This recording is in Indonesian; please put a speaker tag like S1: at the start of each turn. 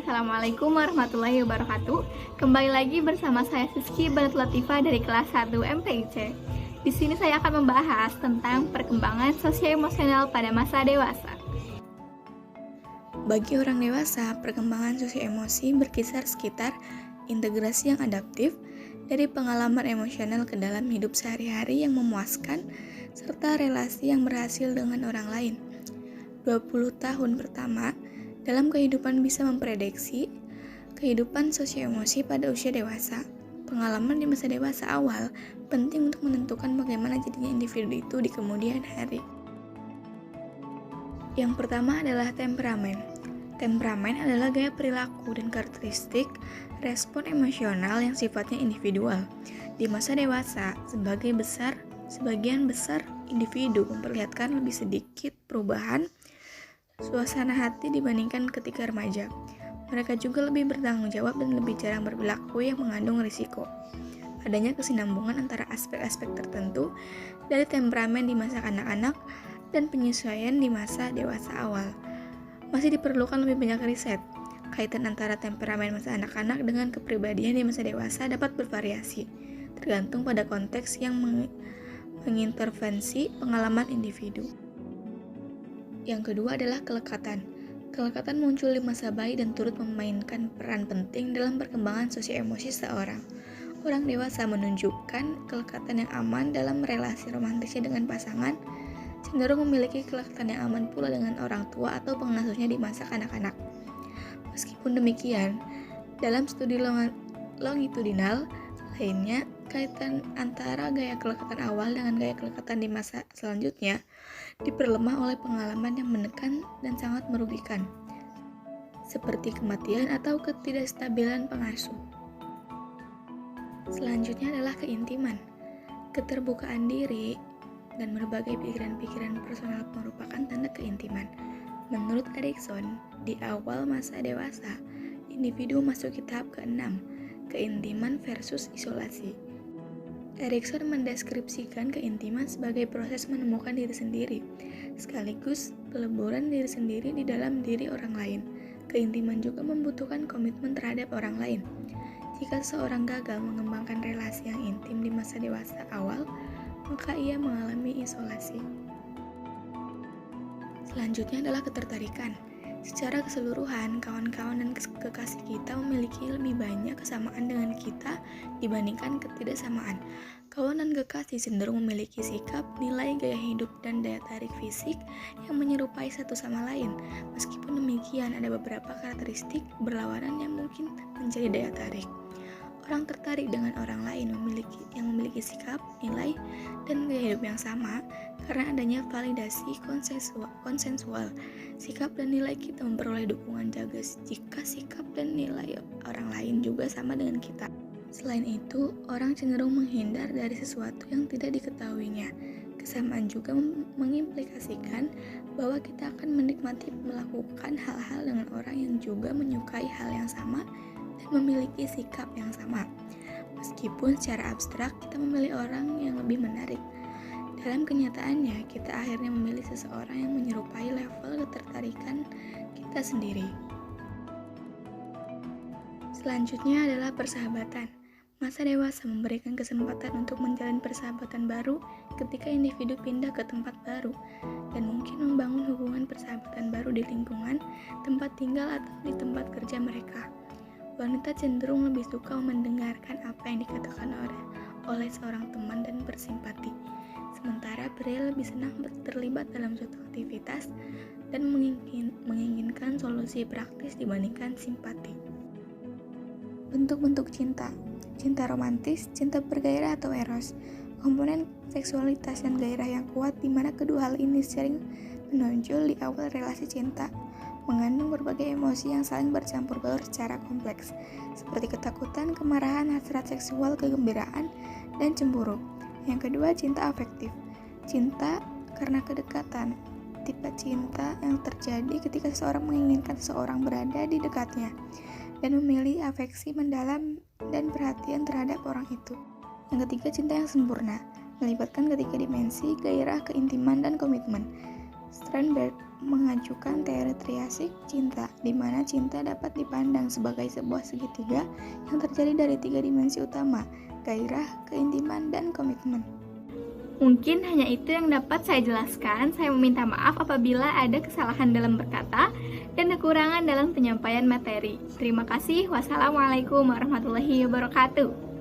S1: Assalamualaikum warahmatullahi wabarakatuh. Kembali lagi bersama saya Siski Banat Latifah dari kelas 1 MTIC. Di sini saya akan membahas tentang perkembangan sosio-emosional pada masa dewasa.
S2: Bagi orang dewasa, perkembangan sosio-emosi berkisar sekitar integrasi yang adaptif dari pengalaman emosional ke dalam hidup sehari-hari yang memuaskan, serta relasi yang berhasil dengan orang lain. 20 tahun pertama dalam kehidupan bisa memprediksi kehidupan sosio-emosi pada usia dewasa. Pengalaman di masa dewasa awal penting untuk menentukan bagaimana jadinya individu itu di kemudian hari. Yang pertama adalah temperamen. Temperamen adalah gaya perilaku dan karakteristik respon emosional yang sifatnya individual. Di masa dewasa, sebagian besar individu memperlihatkan lebih sedikit perubahan suasana hati dibandingkan ketika remaja. Mereka juga lebih bertanggung jawab dan lebih jarang berperilaku yang mengandung risiko. Adanya kesinambungan antara aspek-aspek tertentu dari temperamen di masa kanak-kanak dan penyesuaian di masa dewasa awal. Masih diperlukan lebih banyak riset. Kaitan antara temperamen masa anak-anak dengan kepribadian di masa dewasa dapat bervariasi, tergantung pada konteks yang mengintervensi pengalaman individu. Yang kedua adalah kelekatan. Kelekatan muncul di masa bayi dan turut memainkan peran penting dalam perkembangan sosio-emosi seseorang. Orang dewasa menunjukkan kelekatan yang aman dalam relasi romantisnya dengan pasangan, cenderung memiliki kelekatan yang aman pula dengan orang tua atau pengasuhnya di masa kanak-kanak. Meskipun demikian, dalam studi longitudinal lainnya, kaitan antara gaya kelekatan awal dengan gaya kelekatan di masa selanjutnya diperlemah oleh pengalaman yang menekan dan sangat merugikan, seperti kematian atau ketidakstabilan pengasuh. Selanjutnya adalah keintiman. Keterbukaan diri dan berbagai pikiran-pikiran personal merupakan tanda keintiman. Menurut Erikson, di awal masa dewasa, individu memasuki tahap ke-6, keintiman versus isolasi. Erikson mendeskripsikan keintiman sebagai proses menemukan diri sendiri, sekaligus peleburan diri sendiri di dalam diri orang lain. Keintiman juga membutuhkan komitmen terhadap orang lain. Jika seorang gagal mengembangkan relasi yang intim di masa dewasa awal, maka ia mengalami isolasi. Selanjutnya adalah ketertarikan. Secara keseluruhan, kawan-kawan dan kekasih kita memiliki lebih banyak kesamaan dengan kita dibandingkan ketidaksamaan. Kawan dan kekasih cenderung memiliki sikap, nilai, gaya hidup, dan daya tarik fisik yang menyerupai satu sama lain. Meskipun demikian, ada beberapa karakteristik berlawanan yang mungkin menjadi daya tarik. Orang tertarik dengan orang lain yang memiliki sikap, nilai, dan gaya hidup yang sama karena adanya validasi konsensual. Sikap dan nilai kita memperoleh dukungan jaga jika sikap dan nilai orang lain juga sama dengan kita. Selain itu, orang cenderung menghindar dari sesuatu yang tidak diketahuinya. Kesamaan juga mengimplikasikan bahwa kita akan menikmati melakukan hal-hal dengan orang yang juga menyukai hal yang sama dan memiliki sikap yang sama. Meskipun secara abstrak kita memilih orang yang lebih menarik, dalam kenyataannya kita akhirnya memilih seseorang yang menyerupai level ketertarikan kita sendiri. Selanjutnya adalah persahabatan. Masa dewasa memberikan kesempatan untuk menjalin persahabatan baru ketika individu pindah ke tempat baru dan mungkin membangun hubungan persahabatan baru di lingkungan, tempat tinggal atau di tempat kerja mereka. Wanita cenderung lebih suka mendengarkan apa yang dikatakan oleh seorang teman dan bersimpati. Sementara pria lebih senang terlibat dalam suatu aktivitas dan menginginkan solusi praktis dibandingkan simpati. Bentuk-bentuk cinta. Cinta romantis, cinta bergairah atau eros. Komponen seksualitas dan gairah yang kuat di mana kedua hal ini sering menonjol di awal relasi cinta, mengandung berbagai emosi yang saling bercampur baur secara kompleks, seperti ketakutan, kemarahan, hasrat seksual, kegembiraan, dan cemburu. Yang kedua, cinta afektif. Cinta karena kedekatan. Tipe cinta yang terjadi ketika seseorang menginginkan seseorang berada di dekatnya dan memilih afeksi mendalam dan perhatian terhadap orang itu. Yang ketiga, cinta yang sempurna. Melibatkan ketiga dimensi, gairah, keintiman, dan komitmen. Strindberg mengajukan teori triasik cinta, di mana cinta dapat dipandang sebagai sebuah segitiga yang terjadi dari 3 dimensi utama, gairah, keintiman, dan komitmen.
S1: Mungkin hanya itu yang dapat saya jelaskan. Saya meminta maaf apabila ada kesalahan dalam berkata dan kekurangan dalam penyampaian materi. Terima kasih. Wassalamualaikum warahmatullahi wabarakatuh.